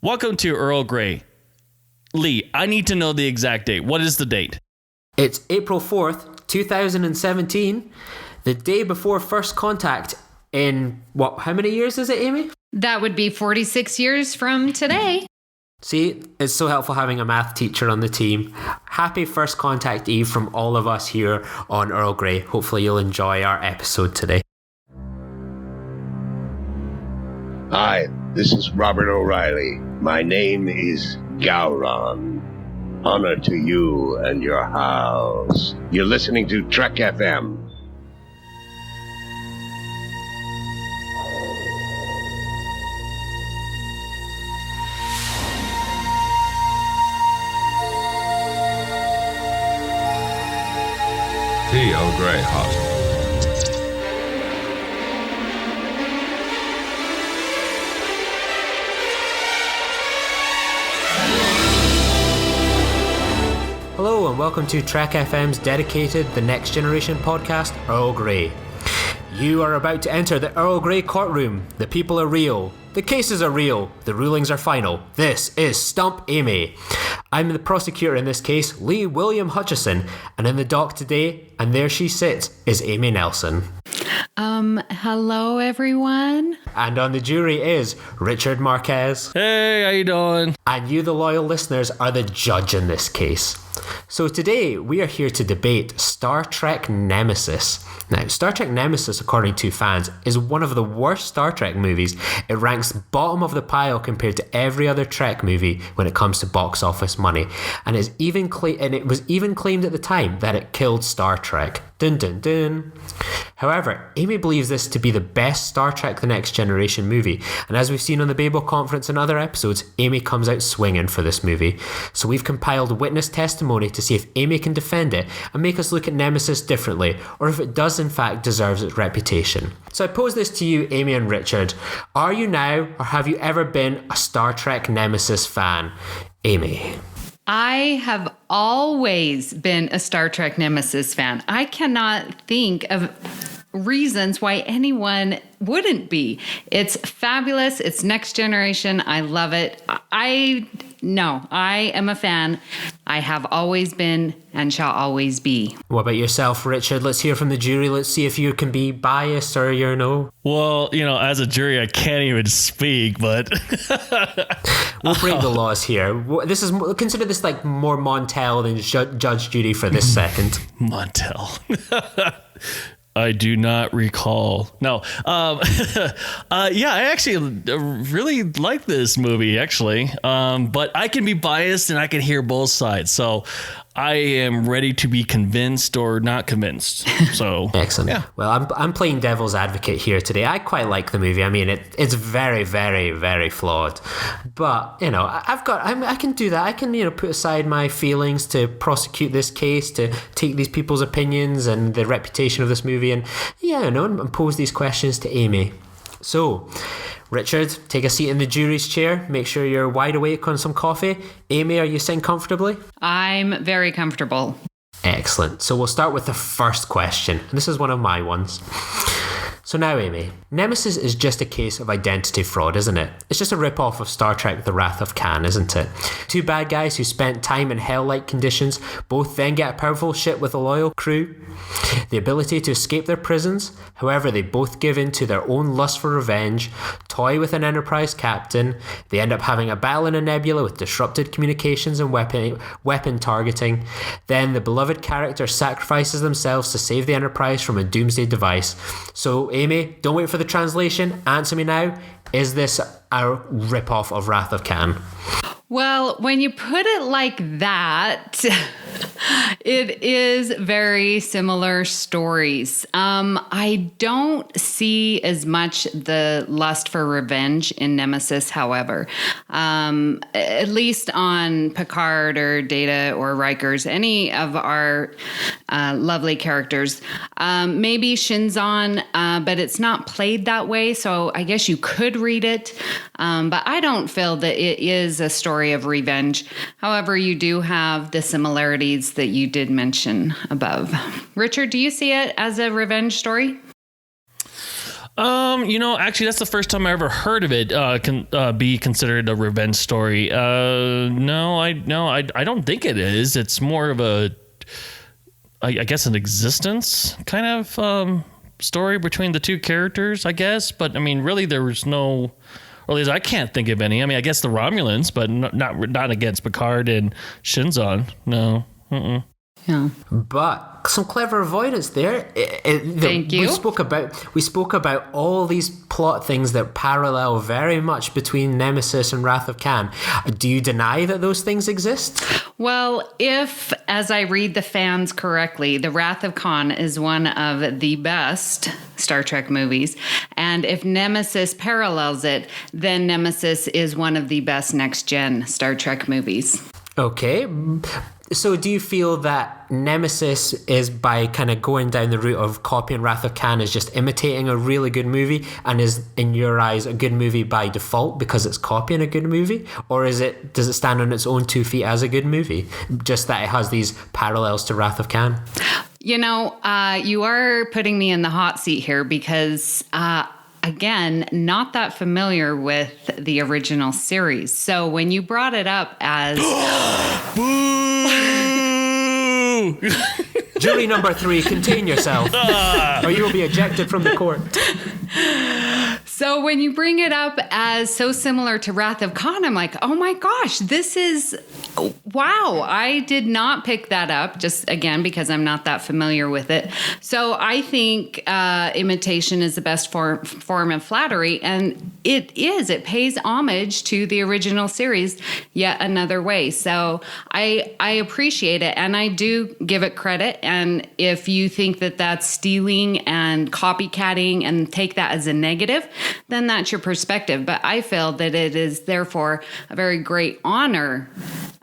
Welcome to Earl Grey. Lee, I need to know the exact date. What is the date? It's April 4th, 2017, the day before first contact in, how many years is it, Amy? That would be 46 years from today. See, it's so helpful having a math teacher on the team. Happy First Contact Eve from all of us here on Earl Grey. Hopefully you'll enjoy our episode today. Hi, this is Robert O'Reilly. My name is Gowron. Honor to you and your house. You're listening to Trek FM. Tea Earl Grey hot. Hello and welcome to Trek FM's dedicated The Next Generation podcast, Earl Grey. You are about to enter the Earl Grey courtroom. The people are real. The cases are real. The rulings are final. This is Stump Amy. I'm the prosecutor in this case, Lee William Hutchison, and in the dock today, and there she sits, is Amy Nelson. Hello, everyone. And on the jury is Richard Marquez. Hey, how you doing? And you, the loyal listeners, are the judge in this case. So today, we are here to debate Star Trek Nemesis. Now, Star Trek Nemesis, according to fans, is one of the worst Star Trek movies. It ranks bottom of the pile compared to every other Trek movie when it comes to box office money. And it was even claimed at the time that it killed Star Trek. Dun dun dun. However, Amy believes this to be the best Star Trek The Next Generation movie, and as we've seen on the Babel Conference and other episodes, Amy comes out swinging for this movie. So we've compiled witness testimony to see if Amy can defend it and make us look at Nemesis differently, or if it does in fact deserves its reputation. So I pose this to you, Amy and Richard. Are you now, or have you ever been, a Star Trek Nemesis fan? Amy. I have always been a Star Trek Nemesis fan. I cannot think of reasons why anyone wouldn't be. It's fabulous. It's next generation. I love it. I am a fan. I have always been and shall always be. What about yourself, Richard? Let's hear from the jury. Let's see if you can be biased or you're no. Well, as a jury, I can't even speak, but we'll break the laws here. Consider this like more Montel than Judge Judy for this second. Montel. I do not recall. No. Yeah, I actually really like this movie, actually. But I can be biased and I can hear both sides. So I am ready to be convinced or not convinced. So excellent. Yeah. Well, I'm playing devil's advocate here today. I quite like the movie. I mean, it's very, very, very flawed. But I can do that. I can put aside my feelings to prosecute this case, to take these people's opinions and the reputation of this movie, and and pose these questions to Amy. So, Richard, take a seat in the jury's chair. Make sure you're wide awake on some coffee. Amy, are you sitting comfortably? I'm very comfortable. Excellent. So we'll start with the first question. And this is one of my ones. So now, Amy, Nemesis is just a case of identity fraud, isn't it? It's just a rip-off of Star Trek The Wrath of Khan, isn't it? Two bad guys who spent time in hell-like conditions both then get a powerful ship with a loyal crew, the ability to escape their prisons. However, they both give in to their own lust for revenge, toy with an Enterprise captain. They end up having a battle in a nebula with disrupted communications and weapon targeting. Then the beloved character sacrifices themselves to save the Enterprise from a doomsday device. So, Amy, don't wait for the translation. Answer me now. Is this a rip-off of Wrath of Khan? Well, when you put it like that, it is very similar stories. I don't see as much the lust for revenge in Nemesis, however. At least on Picard or Data or Rikers, any of our lovely characters. Maybe Shinzon, but it's not played that way, so I guess you could read it. But I don't feel that it is a story of revenge. However, you do have the similarities that you did mention above. Richard, do you see it as a revenge story? Actually, that's the first time I ever heard of it be considered a revenge story. No, I don't think it is. It's more of I guess, an existence kind of story between the two characters, I guess. But I mean, really, there was no, or at least I can't think of any. I mean, I guess the Romulans, but not against Picard and Shinzon. No. Mm-mm. Yeah. But some clever avoidance there. Thank you. We spoke about all these plot things that parallel very much between Nemesis and Wrath of Khan. Do you deny that those things exist? Well, if, as I read the fans correctly, The Wrath of Khan is one of the best Star Trek movies, and if Nemesis parallels it, then Nemesis is one of the best next-gen Star Trek movies. Okay. So do you feel that Nemesis is, by kind of going down the route of copying Wrath of Khan, is just imitating a really good movie and is, in your eyes, a good movie by default because it's copying a good movie? Or does it stand on its own 2 feet as a good movie, just that it has these parallels to Wrath of Khan? You are putting me in the hot seat here because... again, not that familiar with the original series. So when you brought it up as... Jury number 3, contain yourself, or you will be ejected from the court. So when you bring it up as so similar to Wrath of Khan, I'm like, oh my gosh, this is, wow. I did not pick that up, just again, because I'm not that familiar with it. So I think imitation is the best form of flattery. And it is. It pays homage to the original series yet another way. So I appreciate it. And I do give it credit. And if you think that that's stealing and copycatting and take that as a negative, then that's your perspective. But I feel that it is therefore a very great honor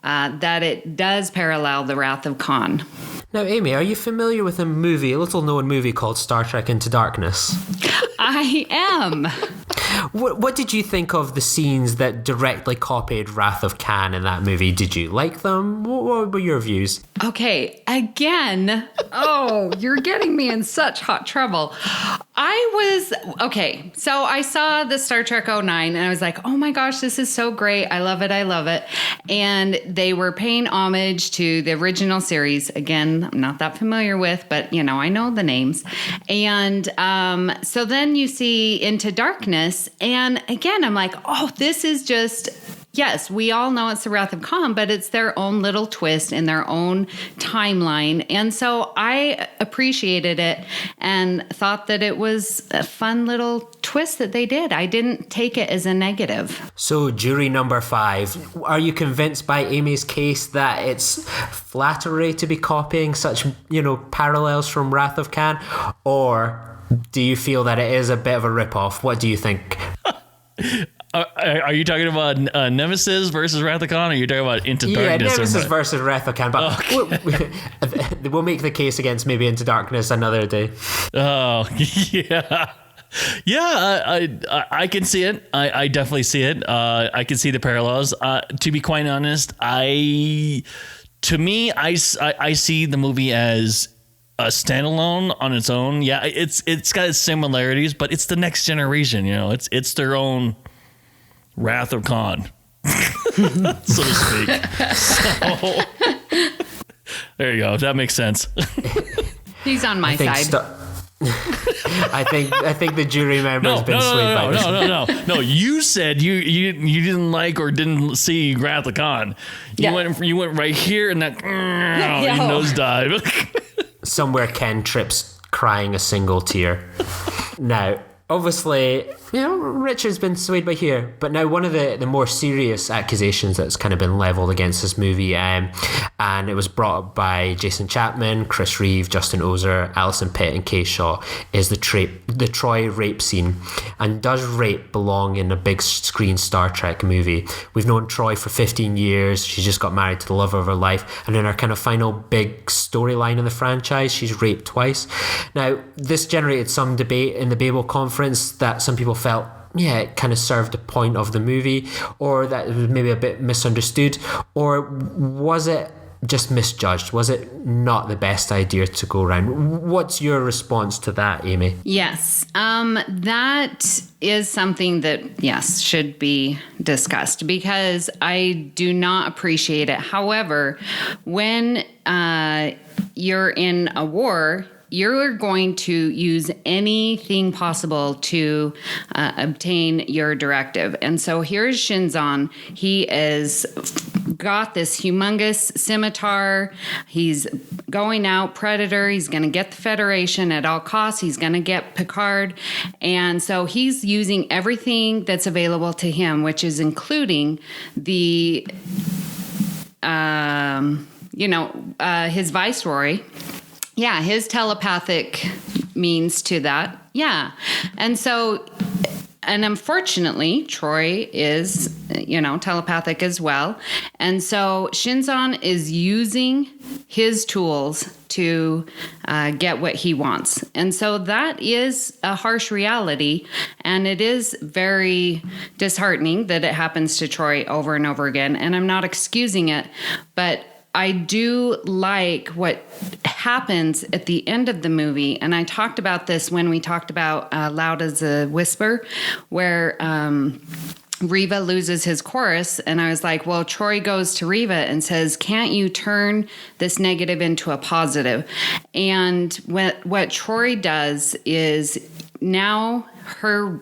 that it does parallel the Wrath of Khan. Now, Amy, are you familiar with a little known movie called Star Trek Into Darkness? I am. What did you think of the scenes that directly copied Wrath of Khan in that movie? Did you like them? What were your views? Okay, again, you're getting me in such hot trouble. So I saw the Star Trek 09 and I was like, oh my gosh, this is so great. I love it. And they were paying homage to the original series. Again, I'm not that familiar with, but I know the names. And so then you see Into Darkness. And again, I'm like, this is just... Yes, we all know it's the Wrath of Khan, but it's their own little twist in their own timeline. And so I appreciated it and thought that it was a fun little twist that they did. I didn't take it as a negative. So, jury number 5, are you convinced by Amy's case that it's flattery to be copying such, parallels from Wrath of Khan? Or do you feel that it is a bit of a rip-off? What do you think? Are you talking about Nemesis versus Wrath of Khan, or are you talking about Into Darkness? Yeah, Nemesis versus Wrath of Khan. But we'll make the case against maybe Into Darkness another day. Oh, yeah. Yeah, I can see it. I definitely see it. I can see the parallels. To be quite honest, I see the movie as a standalone on its own. Yeah, it's got its similarities, but it's the next generation. It's their own Wrath of Khan, so to speak. So there you go. If that makes sense. He's on my side. I think the jury member has been swayed by this. No. You said you didn't like or didn't see Wrath of Khan. You went right here and that you nosedive. Somewhere Ken trips, crying a single tear. Now, obviously, Richard's been swayed by here, but now one of the more serious accusations that's kind of been leveled against this movie, and it was brought up by Jason Chapman, Chris Reeve, Justin Ozer, Alison Pitt, and Kay Shaw, is the Troy rape scene. And does rape belong in a big screen Star Trek movie? We've known Troy for 15 years. She just got married to the love of her life, and in her kind of final big storyline in the franchise, she's raped twice. Now, this generated some debate in the Babel conference that some people felt, it kind of served the point of the movie, or that it was maybe a bit misunderstood, or was it just misjudged? Was it not the best idea to go around? What's your response to that, Amy? Yes, that is something that, yes, should be discussed because I do not appreciate it. However, when you're in a war, you're going to use anything possible to obtain your directive. And so here's Shinzon. He is got this humongous scimitar. He's going out predator. He's going to get the Federation at all costs. He's going to get Picard. And so he's using everything that's available to him, which is including the, his viceroy. Yeah, his telepathic means to that. Yeah. And so, and unfortunately, Troy is, telepathic as well. And so Shinzon is using his tools to get what he wants. And so that is a harsh reality. And it is very disheartening that it happens to Troy over and over again. And I'm not excusing it, but I do like what happens at the end of the movie. And I talked about this when we talked about Loud as a Whisper, where Riva loses his chorus. And I was like, well, Troy goes to Riva and says, can't you turn this negative into a positive? And what Troy does is now her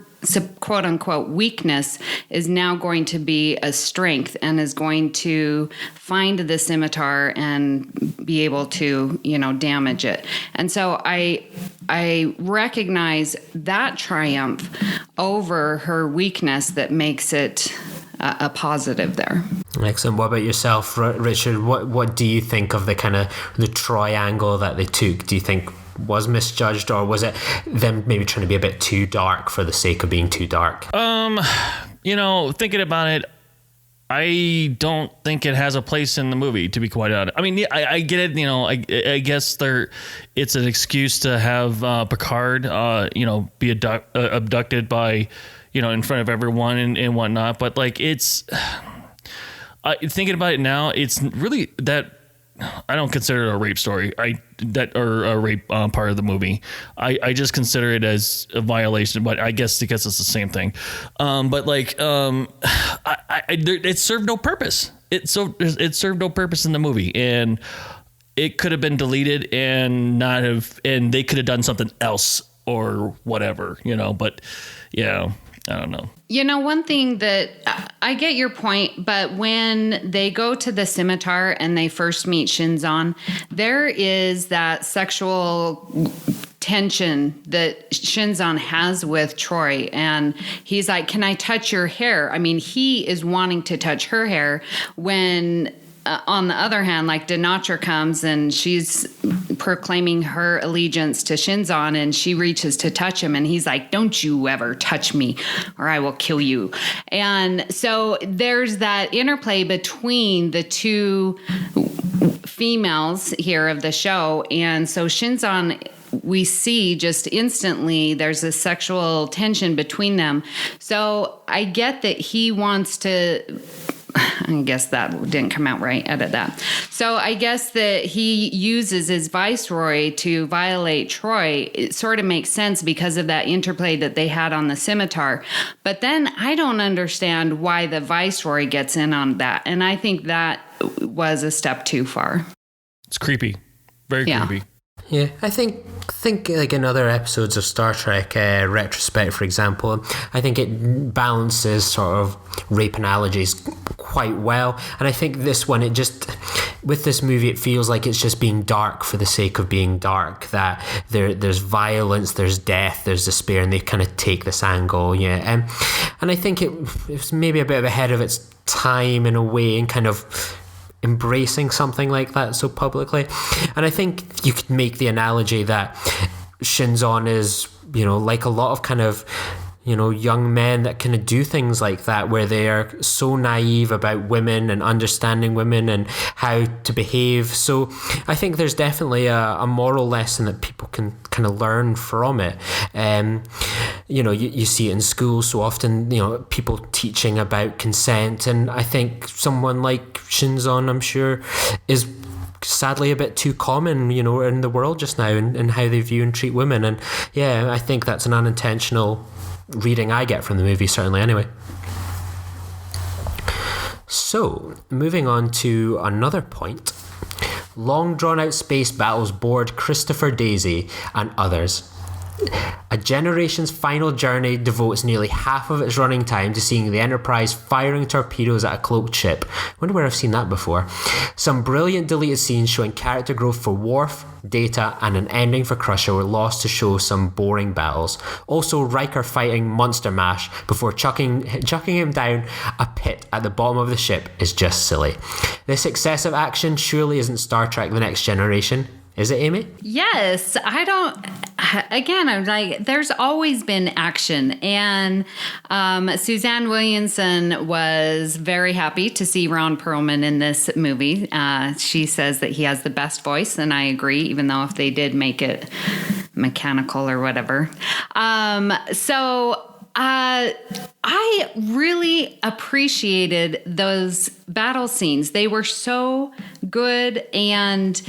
quote unquote weakness is now going to be a strength and is going to find the scimitar and be able to, damage it. And so I recognize that triumph over her weakness that makes it a positive there. Excellent. What about yourself, Richard? What do you think of the kind of the Troy angle that they took? Do you think was misjudged, or was it them maybe trying to be a bit too dark for the sake of being too dark? Thinking about it, I don't think it has a place in the movie, to be quite honest. I mean, I get it. I guess it's an excuse to have Picard, be abducted by, in front of everyone and whatnot. But like, it's thinking about it now, it's really that. I don't consider it a rape story. Or a rape part of the movie. I just consider it as a violation, but I guess because it's the same thing. It served no purpose. It served no purpose in the movie, and it could have been deleted and they could have done something else or whatever, But yeah, I don't know. One thing that I get your point, but when they go to the scimitar and they first meet Shinzon, there is that sexual tension that Shinzon has with Troy. And he's like, can I touch your hair? I mean, he is wanting to touch her hair when on the other hand, like Denatra comes and she's proclaiming her allegiance to Shinzon, and she reaches to touch him and he's like, don't you ever touch me or I will kill you. And so there's that interplay between the two females here of the show. And so Shinzon, we see just instantly there's a sexual tension between them. So I get that he wants to, I guess that didn't come out right. Edit that. So I guess that he uses his viceroy to violate Troy. It sort of makes sense because of that interplay that they had on the scimitar. But then I don't understand why the viceroy gets in on that. And I think that was a step too far. It's creepy. Very creepy. Yeah, I think like in other episodes of Star Trek Retrospect, for example, I think it balances sort of rape analogies quite well. And I think this one, with this movie, it feels like it's just being dark for the sake of being dark, that there's violence, there's death, there's despair, and they kind of take this angle. Yeah. And I think it's maybe a bit ahead of its time in a way, and kind of embracing something like that so publicly. And I think you could make the analogy that Shinzon is, like a lot of kind of, young men that kind of do things like that, where they are so naive about women and understanding women and how to behave. So I think there's definitely a moral lesson that people can kind of learn from it. you see it in school so often, people teaching about consent. And I think someone like Shinzon, I'm sure, is sadly a bit too common, in the world just now, and how they view and treat women. And yeah, I think that's an unintentional reading I get from the movie, certainly anyway. So, moving on to another point. Long drawn out space battles bored Christopher Daisy and others. A generation's final journey devotes nearly half of its running time to seeing the Enterprise firing torpedoes at a cloaked ship. Wonder where I've seen that before. Some brilliant deleted scenes showing character growth for Worf, Data, and an ending for Crusher were lost to show some boring battles. Also, Riker fighting Monster Mash before chucking him down a pit at the bottom of the ship is just silly. This excessive action surely isn't Star Trek The Next Generation. Is it, Amy? Yes. I'm like, there's always been action. And Suzanne Williamson was very happy to see Ron Perlman in this movie. She says that he has the best voice, and I agree, even though if they did make it mechanical or whatever. I really appreciated those battle scenes. They were so good and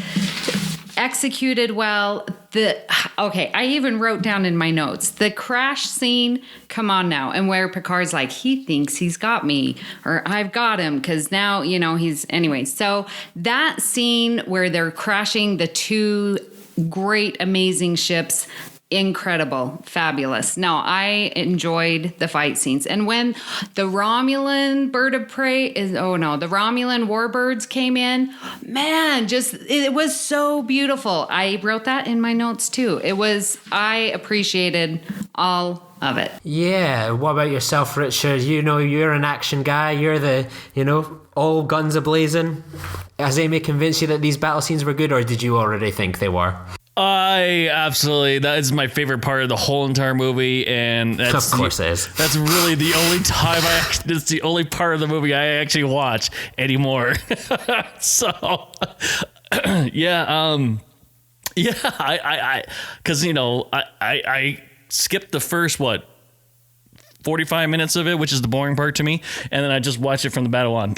executed well. I even wrote down in my notes the crash scene. Come on now, and where Picard's like, he thinks he's got me, or I've got him, because now he's anyway. So that scene where they're crashing the two great, amazing ships. Incredible, fabulous. No, I enjoyed the fight scenes. And when the Romulan the Romulan warbirds came in, man, it was so beautiful. I wrote that in my notes too. I appreciated all of it. Yeah, what about yourself, Richard? You're an action guy. You're the, all guns a-blazing. Has Amy convinced you that these battle scenes were good, or did you already think they were? That is my favorite part of the whole entire movie, and of course it is. That's really the only time it's the only part of the movie I actually watch anymore. So, I skipped the first 45 minutes of it, which is the boring part to me, and then I just watched it from the battle on.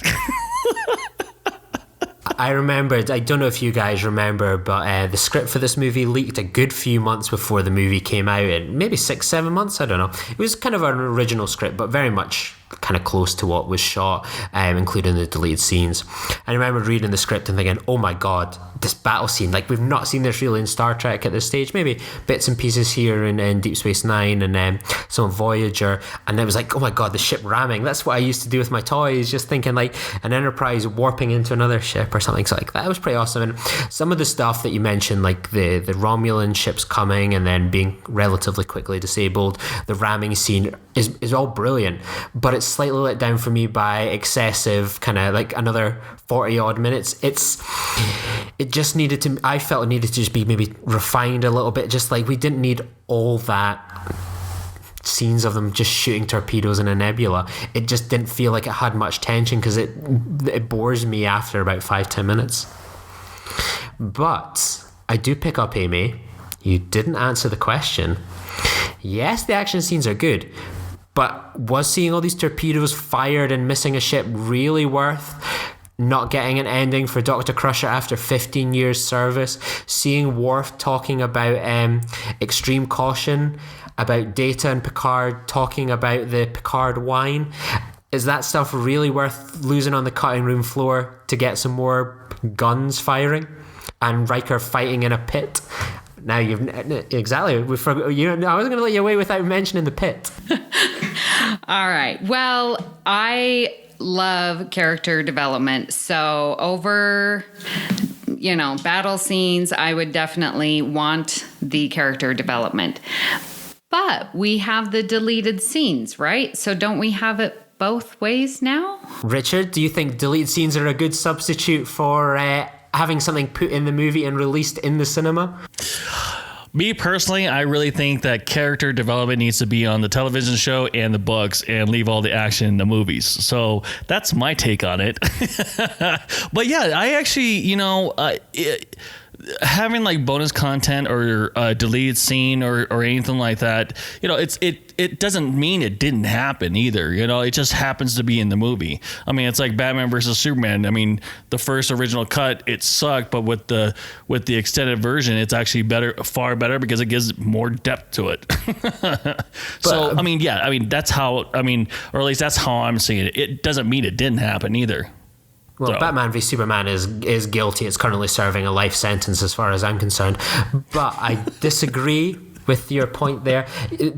I remembered, I don't know if you guys remember, but the script for this movie leaked a good few months before the movie came out, and maybe 6-7 months, I don't know. It was kind of an original script, but very much kind of close to what was shot, including the deleted scenes. I remember reading the script and thinking, oh my god, this battle scene, we've not seen this really in Star Trek at this stage. Maybe bits and pieces here in Deep Space Nine and some Voyager, and it was like, oh my god, the ship ramming. That's what I used to do with my toys, just thinking like an Enterprise warping into another ship or something. So that was pretty awesome. And some of the stuff that you mentioned, like the Romulan ships coming and then being relatively quickly disabled, the ramming scene is all brilliant, but it's slightly let down for me by excessive kind of another 40 odd minutes. I felt it needed to just be maybe refined a little bit, just we didn't need all that scenes of them just shooting torpedoes in a nebula. It just didn't feel like it had much tension, because it bores me after about 5-10 minutes. But I do pick up, Amy, you didn't answer the question. Yes, the action scenes are good, but was seeing all these torpedoes fired and missing a ship really worth not getting an ending for Dr. Crusher after 15 years service? Seeing Worf talking about extreme caution, about Data and Picard talking about the Picard wine. Is that stuff really worth losing on the cutting room floor to get some more guns firing? And Riker fighting in a pit? Now exactly. We forgot. I wasn't going to let you away without mentioning the pit. All right. Well, I love character development. So over, battle scenes, I would definitely want the character development. But we have the deleted scenes, right? So don't we have it both ways now? Richard, do you think deleted scenes are a good substitute for having something put in the movie and released in the cinema? Me personally, I really think that character development needs to be on the television show and the books, and leave all the action in the movies. So that's my take on it. But yeah, I actually, having like bonus content or a deleted scene or anything like that, it doesn't mean it didn't happen either. It just happens to be in the movie. I mean, it's like Batman versus Superman. I mean, the first original cut, it sucked, but with the extended version, it's actually far better because it gives more depth to it. So, I mean, that's how, or at least that's how I'm seeing it. It doesn't mean it didn't happen either. Well, Batman v Superman is guilty. It's currently serving a life sentence as far as I'm concerned. But I disagree with your point there.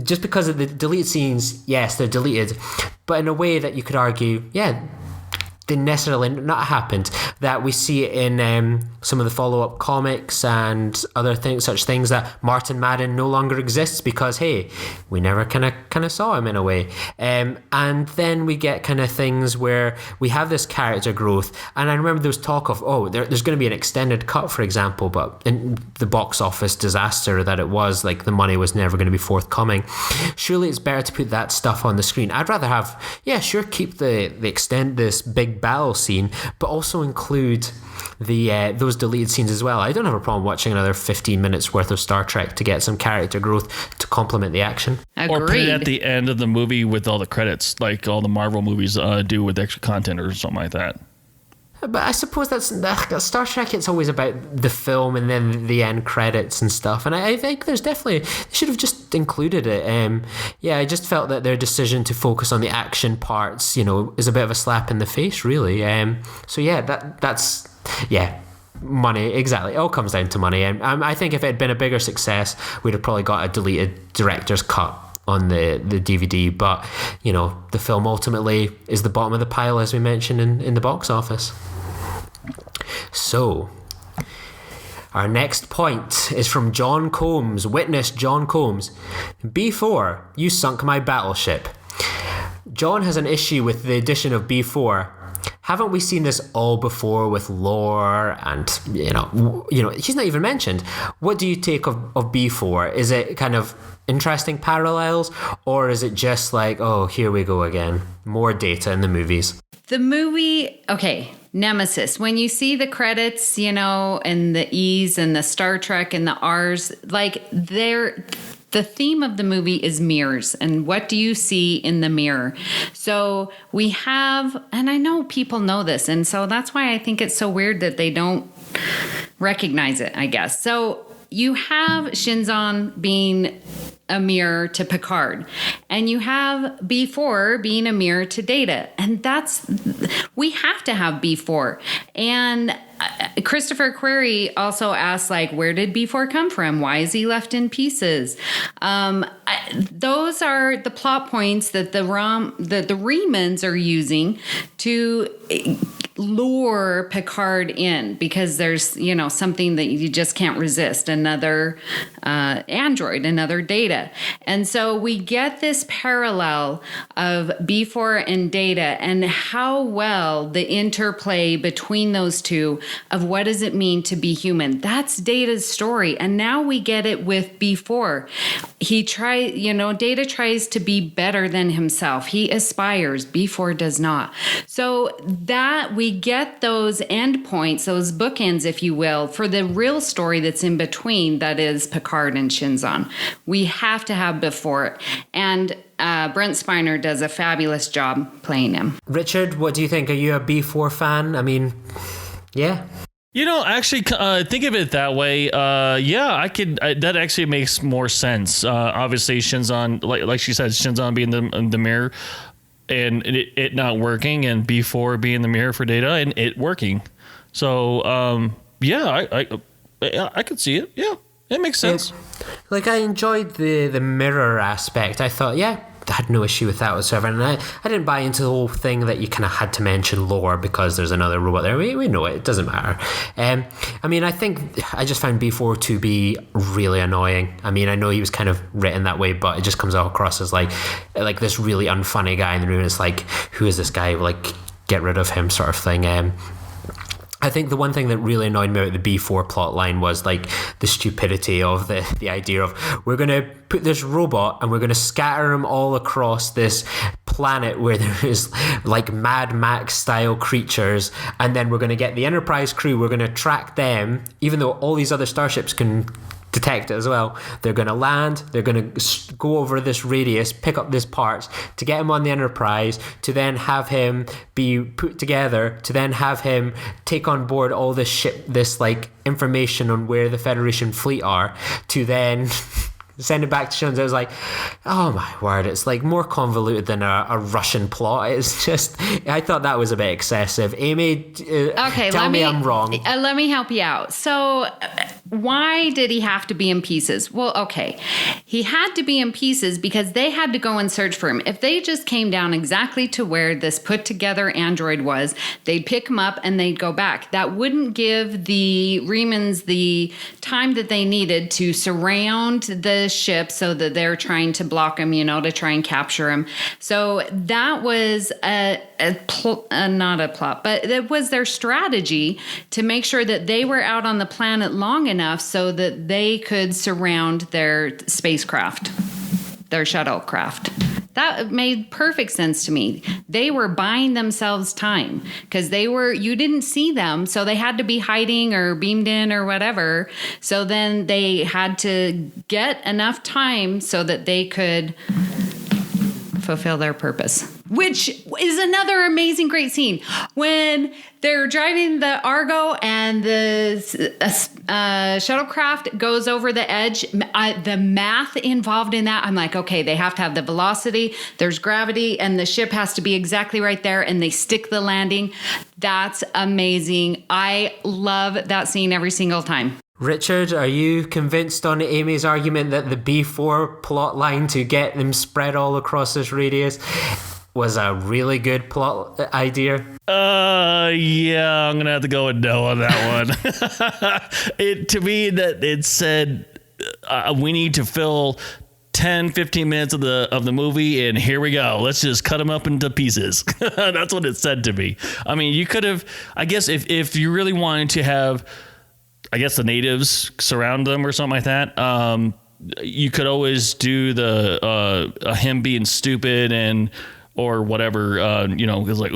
Just because of the deleted scenes, yes, they're deleted. But in a way that you could argue, yeah, they necessarily not happened. That we see it in some of the follow-up comics and other things, such things that Martin Madden no longer exists because, hey, we never kind of saw him in a way. And then we get kind of things where we have this character growth. And I remember there was talk of, there's going to be an extended cut, for example, but in the box office disaster that it was, like the money was never going to be forthcoming. Surely it's better to put that stuff on the screen. I'd rather have, keep the extend this big battle scene, but also include those deleted scenes as well. I don't have a problem watching another 15 minutes worth of Star Trek to get some character growth to complement the action. Agreed. Or put it at the end of the movie with all the credits, like all the Marvel movies do with extra content or something like that. But I suppose that's Star Trek. It's always about the film and then the end credits and stuff. And I think there's definitely, they should have just included it. I just felt that their decision to focus on the action parts, is a bit of a slap in the face, really. That's money. Exactly. It all comes down to money. And I think if it had been a bigger success, we'd have probably got a deleted director's cut on the DVD. But, the film ultimately is the bottom of the pile, as we mentioned, in the box office. So, our next point is from John Combs. Witness John Combs. B4, you sunk my battleship. John has an issue with the addition of B4. Haven't we seen this all before with lore and, she's not even mentioned. What do you take of B4? Is it kind of interesting parallels, or is it just like, oh, here we go again, more data in the movies? The movie, Nemesis, when you see the credits, and the E's and the Star Trek and the R's, the theme of the movie is mirrors. And what do you see in the mirror? So we have, and I know people know this, and so that's why I think it's so weird that they don't recognize it, I guess. So you have Shinzon being a mirror to Picard, and you have B4 being a mirror to Data, and we have to have B4. And Christopher Query also asked, where did B4 come from? Why is he left in pieces? Those are the plot points that the Remans are using to lure Picard in, because there's, something that you just can't resist, another android, another Data. And so we get this parallel of B4 and Data and how well the interplay between those two of what does it mean to be human. That's Data's story. And now we get it with B4. Data tries to be better than himself. He aspires. B4 does not. So that we get those endpoints, those bookends, if you will, for the real story that's in between, that is Picard and Shinzon. We have to have before. And Brent Spiner does a fabulous job playing him. Richard, what do you think? Are you a B4 fan? I mean, yeah. Actually, think of it that way. I could. That actually makes more sense. Obviously, Shinzon, like she said, Shinzon being the mirror, and it not working, and B4 being the mirror for Data, and it working. So, I could see it. Yeah, it makes sense. I enjoyed the mirror aspect. I thought, I had no issue with that whatsoever. And I didn't buy into the whole thing that you kind of had to mention lore because there's another robot there. We know it. It doesn't matter. I think I just found B4 to be really annoying. I know he was kind of written that way, but it just comes across as like this really unfunny guy in the room. It's like, who is this guy? Get rid of him sort of thing. I I think the one thing that really annoyed me about the B4 plot line was like the stupidity of the idea of we're going to put this robot and we're going to scatter him all across this planet where there is like Mad Max style creatures, and then we're going to get the Enterprise crew, we're going to track them, even though all these other starships can detect it as well. They're going to land, they're going to go over this radius, pick up these parts to get him on the Enterprise, to then have him be put together, to then have him take on board all this ship, this like information on where the Federation fleet are, to then send it back to Shuns. I was like, oh my word, it's like more convoluted than a Russian plot. It's just, I thought that was a bit excessive. Amy, tell me I'm wrong. Let me help you out. So why did he have to be in pieces? Well, okay. He had to be in pieces because they had to go and search for him. If they just came down exactly to where this put together android was, they'd pick him up and they'd go back. That wouldn't give the Remans the time that they needed to surround the ship so that they're trying to block him, to try and capture him. So that was not a plot, but it was their strategy to make sure that they were out on the planet long enough so that they could surround their spacecraft, their shuttlecraft. That made perfect sense to me. They were buying themselves time because you didn't see them, so they had to be hiding or beamed in or whatever. So then they had to get enough time so that they could fulfill their purpose, which is another amazing, great scene. When they're driving the Argo and the shuttlecraft goes over the edge, the math involved in that, I'm like, okay, they have to have the velocity, there's gravity, and the ship has to be exactly right there, and they stick the landing. That's amazing. I love that scene every single time. Richard, are you convinced on Amy's argument that the B4 plot line to get them spread all across this radius was a really good plot idea? Yeah, I'm gonna have to go with no on that one. To me, that it said we need to fill 10-15 minutes of the movie, and here we go. Let's just cut them up into pieces. That's what it said to me. I mean, you could have, I guess, if you really wanted to have, I guess, the natives surround them or something like that, you could always do the him being stupid and or whatever, it's like,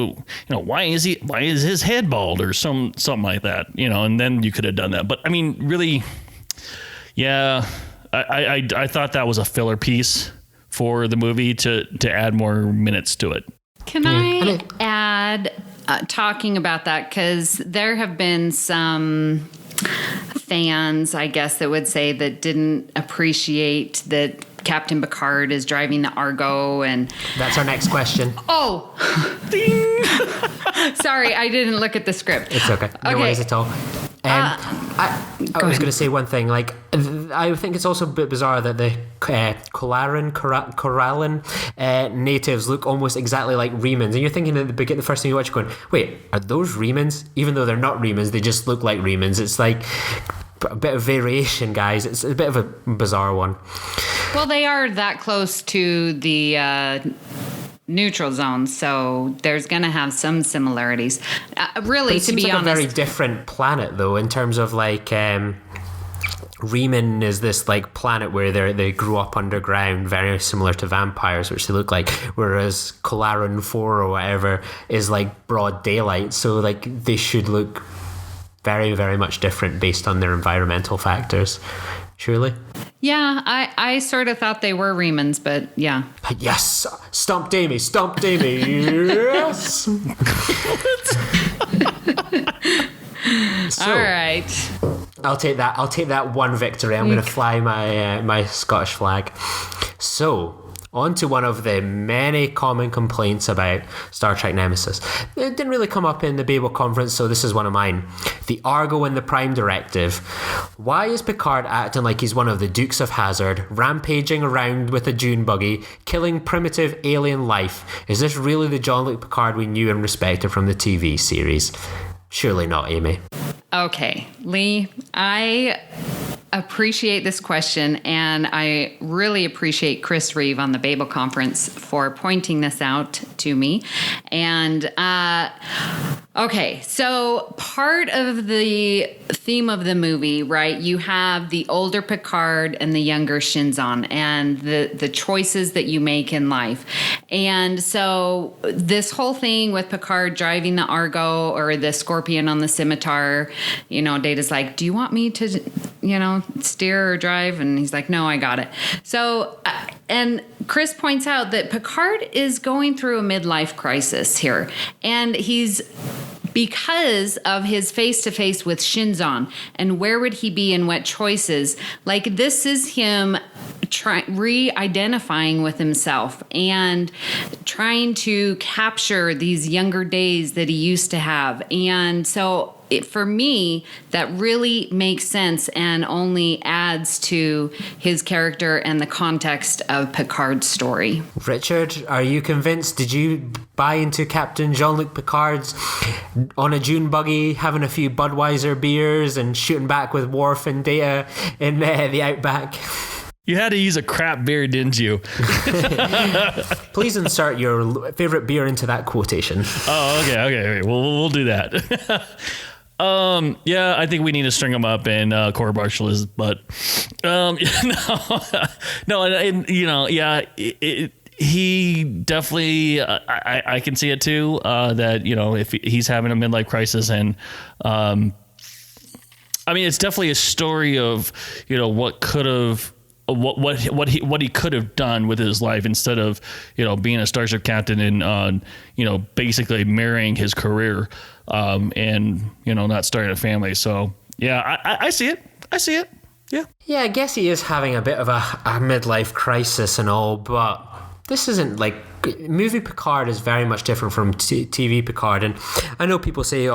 why is his head bald or something like that, and then you could have done that. But I mean, really, yeah, I thought that was a filler piece for the movie to add more minutes to it. Can I add, talking about that, because there have been some fans, I guess, that would say that didn't appreciate that Captain Picard is driving the Argo, and that's our next question. Oh, ding! Sorry, I didn't look at the script. It's okay. No worries at all. I was going to say one thing. Like, I think it's also a bit bizarre that the Corellan natives look almost exactly like Remans, and you're thinking at the beginning, the first thing you watch, going, "Wait, are those Remans?" Even though they're not Remans, they just look like Remans. It's like a bit of variation, guys. It's a bit of a bizarre one. Well, they are that close to the neutral zone, so there's going to have some similarities. Really, to be honest, a very different planet, though, in terms of like Reman is this like planet where they grew up underground, very similar to vampires, which they look like, whereas Kolaran 4 or whatever is like broad daylight, so like they should look very, very much different based on their environmental factors, surely. Yeah, I sort of thought they were Remans, but yeah. Yes! Stumped Amy! Yes! So, all right. I'll take that one victory. I'm going to fly my Scottish flag. So, on to one of the many common complaints about Star Trek Nemesis. It didn't really come up in the Babel conference, so this is one of mine. The Argo and the Prime Directive. Why is Picard acting like he's one of the Dukes of Hazzard, rampaging around with a dune buggy, killing primitive alien life? Is this really the Jean-Luc Picard we knew and respected from the TV series? Surely not, Amy. Okay, Lee, I appreciate this question, and I really appreciate Chris Reeve on the Babel conference for pointing this out to me. And Okay, so part of the theme of the movie, right? You have the older Picard and the younger Shinzon, and the choices that you make in life. And so this whole thing with Picard driving the Argo or the Scorpion on the Scimitar, Data's like, do you want me to, steer or drive? And he's like, no, I got it. So, and Chris points out that Picard is going through a midlife crisis here, and because of his face-to-face with Shinzon, and where would he be and what choices, like this is him re-identifying with himself and trying to capture these younger days that he used to have. And so for me, that really makes sense and only adds to his character and the context of Picard's story. Richard, are you convinced? Did you buy into Captain Jean-Luc Picard's on a dune buggy, having a few Budweiser beers and shooting back with Worf and Data in the outback? You had to use a crap beer, didn't you? Please insert your favorite beer into that quotation. Oh, okay. We'll do that. Yeah, I think we need to string him up and court martial his butt. He definitely, I can see it too, that, if he's having a midlife crisis, and, it's definitely a story of, what could have, what he could have done with his life instead of, being a starship captain and, basically marrying his career, and, not starting a family. So yeah, I see it. Yeah. Yeah, I guess he is having a bit of a midlife crisis and all, but this isn't like movie Picard is very much different from TV Picard. And I know people say,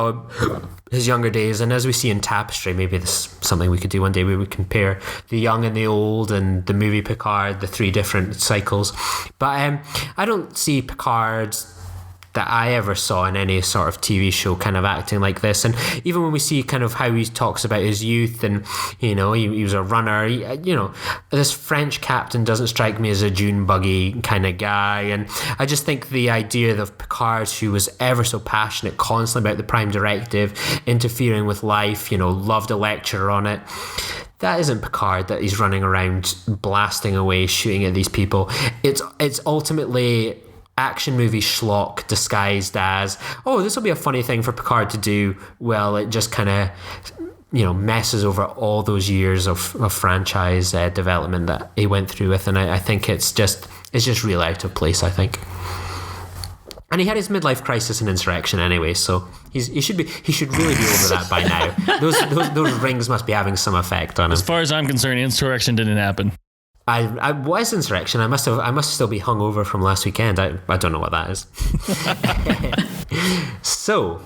his younger days, and as we see in Tapestry, maybe this is something we could do one day, where we compare the young and the old and the movie Picard, the 3 different cycles. But I don't see Picard that I ever saw in any sort of TV show kind of acting like this. And even when we see kind of how he talks about his youth and, he was a runner, this French captain doesn't strike me as a dune buggy kind of guy. And I just think the idea of Picard, who was ever so passionate constantly about the Prime Directive, interfering with life, loved a lecture on it. That isn't Picard, that he's running around blasting away, shooting at these people. It's ultimately action movie schlock disguised as, this will be a funny thing for Picard to do. Well, it just kind of, messes over all those years of franchise development that he went through with. And I think it's just real out of place, I think. And he had his midlife crisis in Insurrection anyway, so he should really be over that by now. Those rings must be having some effect on him. As far as I'm concerned, Insurrection didn't happen. I was Insurrection. I must still be hungover from last weekend. I don't know what that is. So,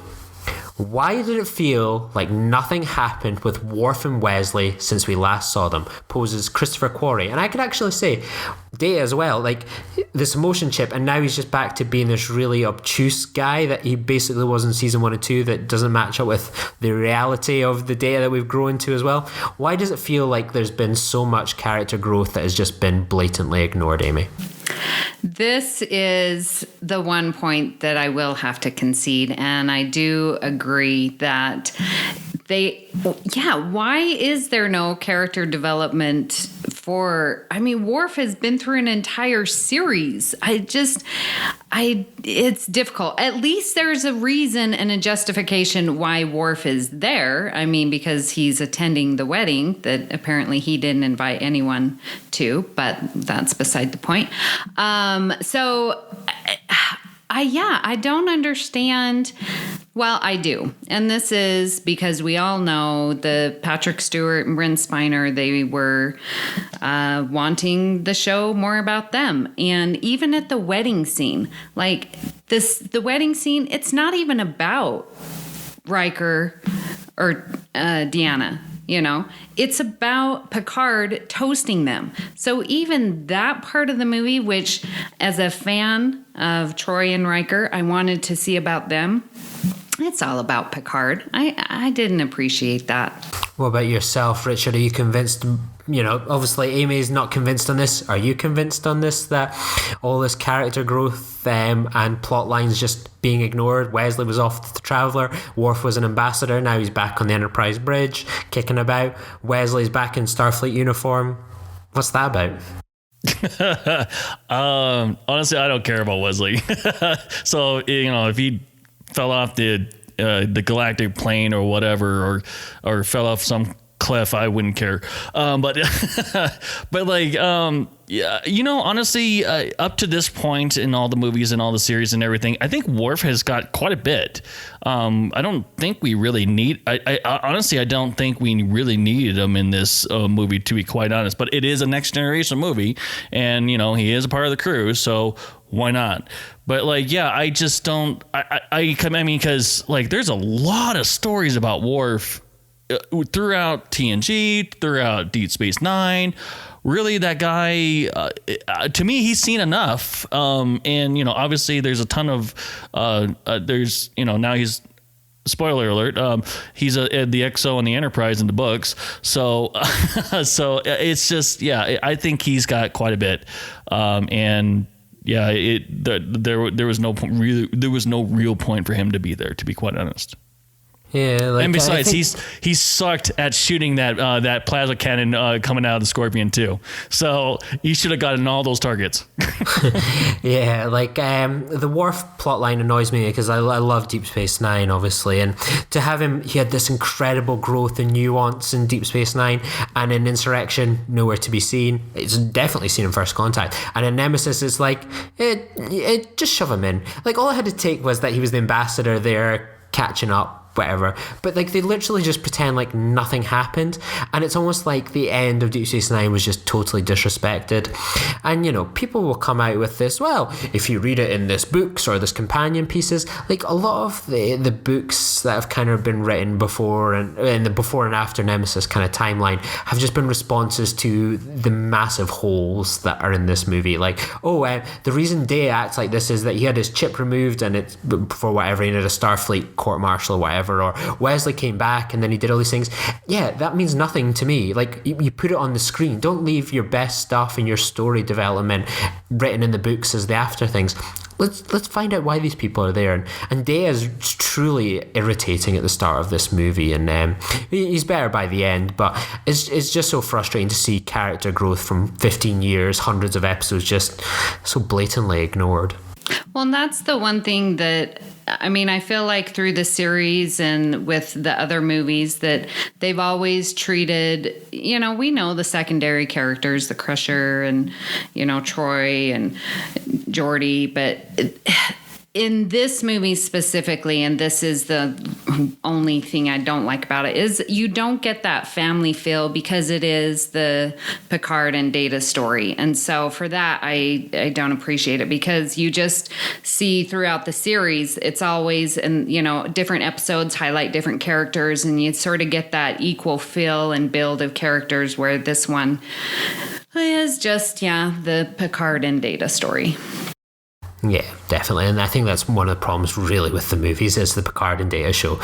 why did it feel like nothing happened with Worf and Wesley since we last saw them? Poses Christopher Quarry. And I could actually say Data as well, like this emotion chip, and now he's just back to being this really obtuse guy that he basically was in season 1 and 2 that doesn't match up with the reality of the Data that we've grown to as well. Why does it feel like there's been so much character growth that has just been blatantly ignored, Amy? This is the one point that I will have to concede, and I do agree that why is there no character development for, Worf has been through an entire series. It's difficult. At least there's a reason and a justification why Worf is there. Because he's attending the wedding that apparently he didn't invite anyone to, but that's beside the point. I don't understand. Well, I do. And this is because we all know the Patrick Stewart and Brent Spiner, they were wanting the show more about them. And even at the wedding scene, the wedding scene, it's not even about Riker or Deanna. It's about Picard toasting them. So even that part of the movie, which as a fan of Troy and Riker, I wanted to see about them, it's all about Picard. I didn't appreciate that. What about yourself, Richard? Are you convinced? Obviously Amy's not convinced on this. Are you convinced on this, that all this character growth and plot lines just being ignored? Wesley was off the Traveller. Worf was an ambassador. Now he's back on the Enterprise bridge, kicking about. Wesley's back in Starfleet uniform. What's that about? Honestly, I don't care about Wesley. So, if he fell off the galactic plane or whatever, or fell off some cliff, I wouldn't care. But yeah, honestly, up to this point in all the movies and all the series and everything, I think Worf has got quite a bit. I don't think we really need. I honestly, I don't think we really needed him in this movie, to be quite honest. But it is a Next Generation movie, and he is a part of the crew, so why not? But I just don't. I mean, because there's a lot of stories about Worf throughout TNG, throughout Deep Space Nine. Really, that guy, to me, he's seen enough. And obviously, there's a ton of there's now he's. Spoiler alert. He's the XO and the Enterprise in the books. So it's just, I think he's got quite a bit. And yeah, there was no point, really, there was no real point for him to be there, to be quite honest. Yeah, and besides, he's sucked at shooting that plasma cannon coming out of the Scorpion too. So he should have gotten all those targets. Yeah, the Worf plotline annoys me because I love Deep Space Nine, obviously, and to have him, he had this incredible growth and nuance in Deep Space Nine, and in Insurrection, nowhere to be seen. It's definitely seen in First Contact, and in Nemesis, it's it just shove him in. All I had to take was that he was the ambassador there, catching up, whatever, but they literally just pretend like nothing happened, and it's almost like the end of Deep Space Nine was just totally disrespected. And people will come out with this, well, if you read it in this books or this companion pieces, a lot of the books that have kind of been written before and in the before and after Nemesis kind of timeline have just been responses to the massive holes that are in this movie. The reason Day acts like this is that he had his chip removed, and it's for whatever, he had a Starfleet court-martial or whatever, or Wesley came back and then he did all these things. Yeah, that means nothing to me. You put it on the screen. Don't leave your best stuff in your story development written in the books as the after things. Let's find out why these people are there. And Day is truly irritating at the start of this movie, and he's better by the end, but it's just so frustrating to see character growth from 15 years, hundreds of episodes just so blatantly ignored. Well, and that's the one thing that, I feel like through the series and with the other movies that they've always treated, we know the secondary characters, the Crusher and, Troy and Geordi, but in this movie specifically, and this is the only thing I don't like about it, is you don't get that family feel because it is the Picard and Data story. And so for that, I don't appreciate it, because you just see throughout the series, it's always, and different episodes highlight different characters, and you sort of get that equal feel and build of characters, where this one is just, the Picard and Data story. Yeah, definitely. And I think that's one of the problems really with the movies is the Picard and Data show.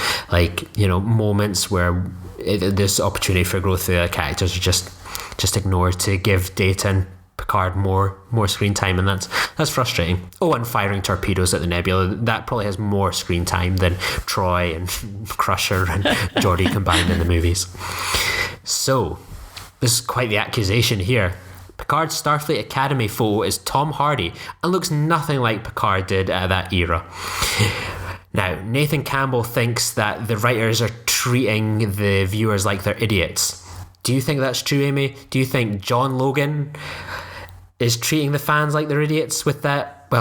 Moments where this opportunity for growth for the characters are just ignored to give Data and Picard more screen time, and that's frustrating. Oh, and firing torpedoes at the Nebula, that probably has more screen time than Troy and Crusher and Geordi combined in the movies. So, this is quite the accusation here. Picard's Starfleet Academy photo is Tom Hardy and looks nothing like Picard did at that era. Now, Nathan Campbell thinks that the writers are treating the viewers like they're idiots. Do you think that's true, Amy? Do you think John Logan is treating the fans like they're idiots with that,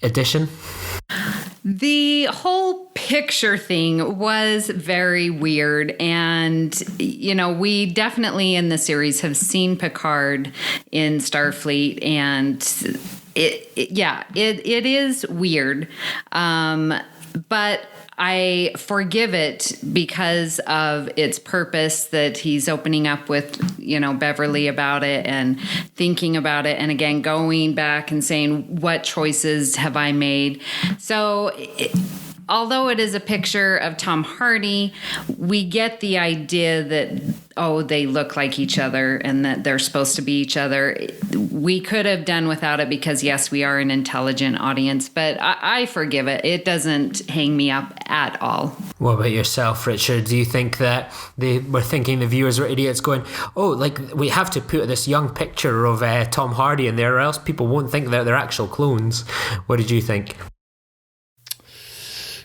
addition? The whole picture thing was very weird. And, we definitely in the series have seen Picard in Starfleet, and it is weird. But I forgive it because of its purpose, that he's opening up with, Beverly about it and thinking about it. And again, going back and saying, what choices have I made? So although it is a picture of Tom Hardy, we get the idea that, oh, they look like each other and that they're supposed to be each other. We could have done without it because, yes, we are an intelligent audience, but I forgive it. It doesn't hang me up at all. What about yourself, Richard? Do you think that they were thinking the viewers were idiots going, oh, like, we have to put this young picture of Tom Hardy in there or else people won't think that they're actual clones? What did you think?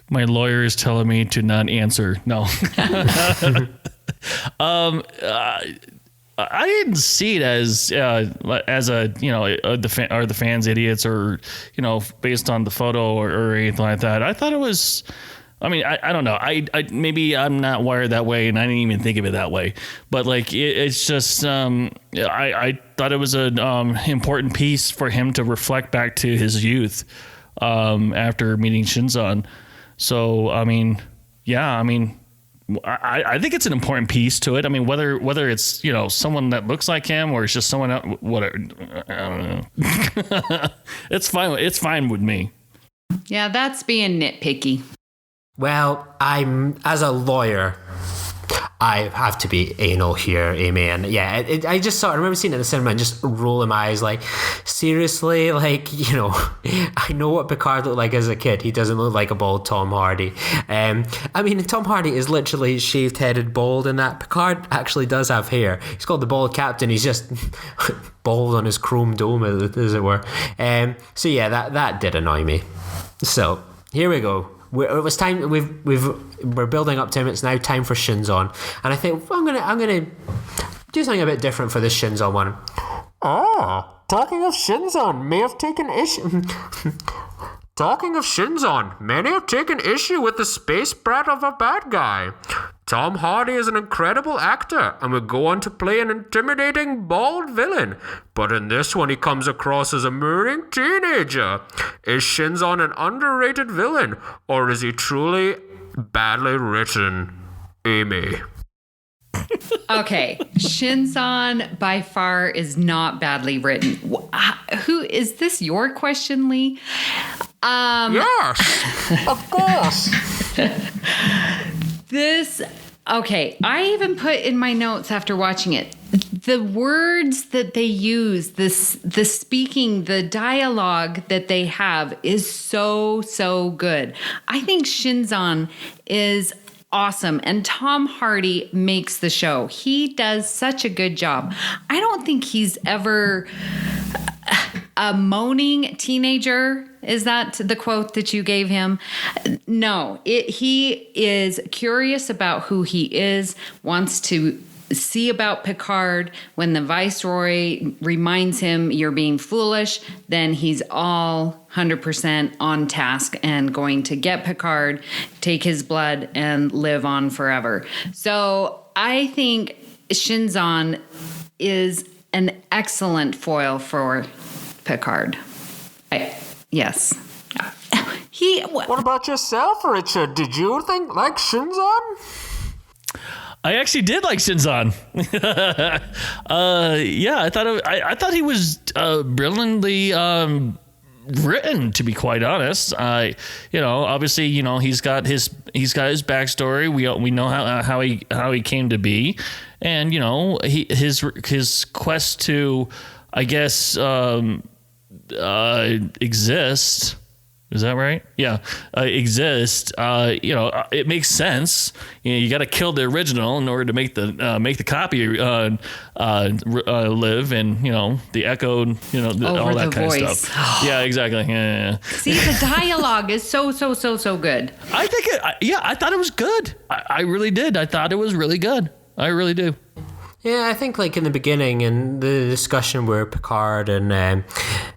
My lawyer is telling me to not answer. No. I didn't see it as a, the fans idiots or, based on the photo or anything like that. I thought it was, I don't know. I maybe I'm not wired that way and I didn't even think of it that way, but like, it's just, I thought it was an important piece for him to reflect back to his youth, after meeting Shinzon. So, I think it's an important piece to it. I mean, whether it's, someone that looks like him or it's just someone else, whatever, I don't know. It's fine. It's fine with me. Yeah, that's being nitpicky. Well, as a lawyer, I have to be anal here, Amy. And yeah, I remember seeing it in the cinema and just rolling my eyes like, seriously? Like, I know what Picard looked like as a kid. He doesn't look like a bald Tom Hardy. Tom Hardy is literally shaved-headed bald in that. Picard actually does have hair. He's called the Bald Captain. He's just bald on his chrome dome, as it were. So yeah, that did annoy me. So here we go. It was time. We're building up to him. It's now time for Shinzon, and I think I'm gonna do something a bit different for this Shinzon one. Talking of Shinzon, may have taken issue. Talking of Shinzon, many have taken issue with the space brat of a bad guy. Tom Hardy is an incredible actor and would go on to play an intimidating bald villain, but in this one he comes across as a murring teenager. Is Shinzon an underrated villain, or is he truly badly written? Amy. Okay, Shinzon by far is not badly written. Who is this? Your question, Lee? Yes, of course. Okay, I even put in my notes after watching it, the words that they use, the speaking, the dialogue that they have is so good. I think Shinzon is awesome, and Tom Hardy makes the show. He does such a good job. I don't think he's ever a moaning teenager. Is that the quote that you gave him? No, he is curious about who he is, wants to see about Picard. When the Viceroy reminds him you're being foolish, then he's all 100% on task and going to get Picard, take his blood, and live on forever. So I think Shinzon is an excellent foil for Picard. Yes. What about yourself, Richard? Did you think like Shinzon? I actually did like Shinzon. Yeah, I thought he was brilliantly written, to be quite honest. Obviously, he's got his backstory. We know how he came to be, and his quest to, I guess, exist. Is that right? Yeah, exist. It makes sense. You got to kill the original in order to make the copy live, and the echo, all that kind of stuff. Yeah, exactly. Yeah. See, the dialogue is so good. I think I thought it was good. I really did. I thought it was really good. I really do. Yeah, I think like in the beginning, in the discussion where Picard and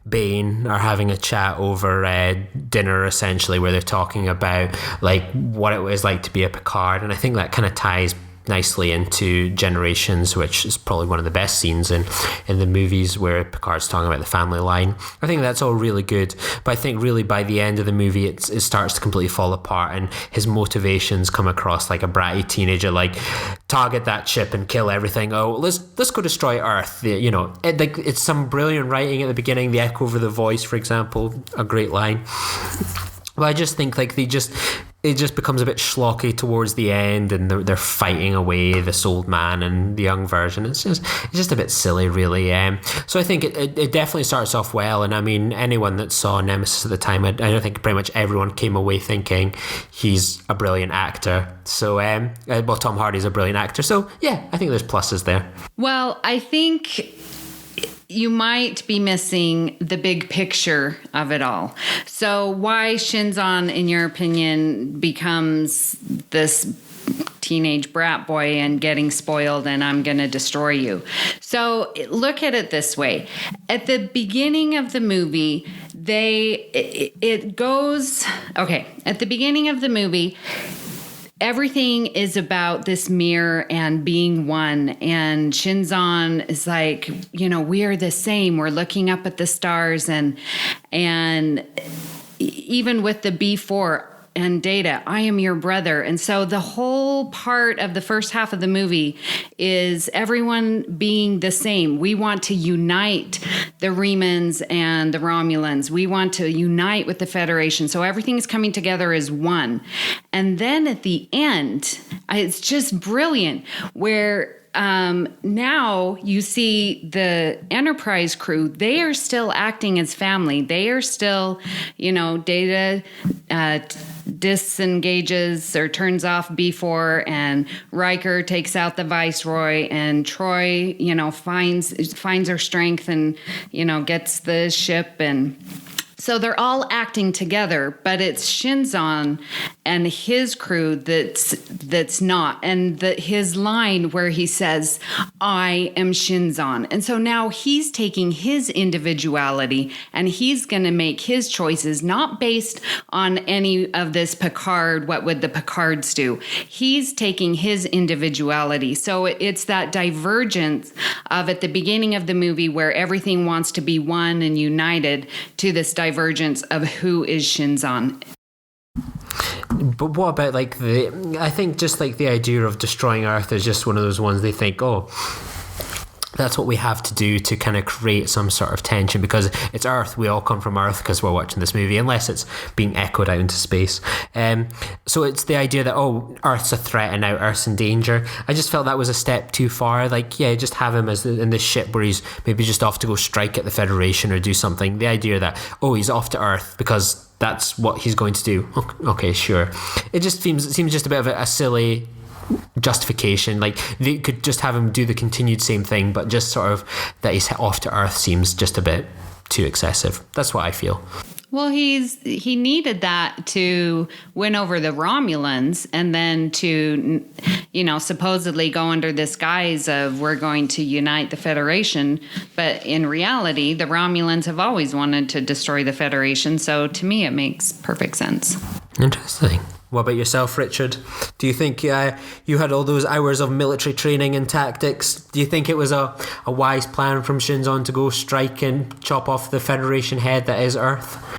Bane are having a chat over dinner, essentially, where they're talking about like what it was like to be a Picard, and I think that kind of ties nicely into Generations, which is probably one of the best scenes in the movies, where Picard's talking about the family line. I think that's all really good, but I think really by the end of the movie it starts to completely fall apart, and his motivations come across like a bratty teenager, like target that ship and kill everything. Oh, let's go destroy Earth. It's some brilliant writing at the beginning. The echo over the voice, for example, a great line. Well, I just think like they just it just becomes a bit schlocky towards the end, and they're fighting away this old man and the young version. It's just a bit silly, really. So I think it definitely starts off well, and I mean, anyone that saw Nemesis at the time, I don't think pretty much everyone came away thinking he's a brilliant actor. So, well, Tom Hardy's a brilliant actor. So, yeah, I think there's pluses there. Well, I think you might be missing the big picture of it all. So why Shinzon, in your opinion, becomes this teenage brat boy and getting spoiled and I'm going to destroy you. So look at it this way. At the beginning of the movie, at the beginning of the movie, everything is about this mirror and being one. And Shinzon is like, we are the same. We're looking up at the stars. And even with the B4 and Data, I am your brother. And so the whole part of the first half of the movie is everyone being the same. We want to unite the Remans and the Romulans. We want to unite with the Federation. So everything is coming together as one. And then at the end, it's just brilliant where now you see the Enterprise crew, they are still acting as family. They are still, Data disengages or turns off B4 and Riker takes out the Viceroy and Troy, finds her strength and, gets the ship. And so they're all acting together, but it's Shinzon and his crew that's not. And his line where he says, I am Shinzon. And so now he's taking his individuality and he's going to make his choices, not based on any of this Picard, what would the Picards do? He's taking his individuality. So it's that divergence of at the beginning of the movie where everything wants to be one and united to this divergence of who is Shinzon. But what about I think just the idea of destroying Earth is just one of those ones they think, that's what we have to do to kind of create some sort of tension because it's Earth. We all come from Earth because we're watching this movie, unless it's being echoed out into space. So it's the idea that, Earth's a threat and now Earth's in danger. I just felt that was a step too far. Just have him as in this ship where he's maybe just off to go strike at the Federation or do something. The idea that, he's off to Earth because that's what he's going to do. Okay, sure. It just seems just a bit of a silly justification. They could just have him do the continued same thing, but just sort of that he's off to Earth seems just a bit too excessive. That's what I feel. Well, he needed that to win over the Romulans and then to, supposedly go under this guise of we're going to unite the Federation. But in reality, the Romulans have always wanted to destroy the Federation. So to me, it makes perfect sense. Interesting. What about yourself, Richard? Do you think you had all those hours of military training and tactics? Do you think it was a wise plan from Shinzon to go strike and chop off the Federation head that is Earth?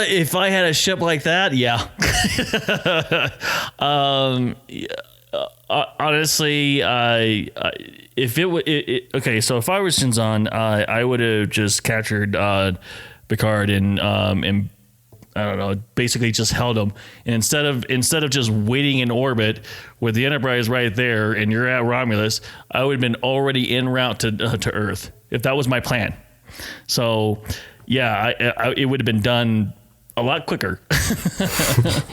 If I had a ship like that, yeah. Honestly, if it would, okay. So if I was Shinzon, I would have just captured Picard and I don't know, basically just held him. And instead of just waiting in orbit with the Enterprise right there and you're at Romulus, I would have been already en route to Earth if that was my plan. So yeah, it would have been done a lot quicker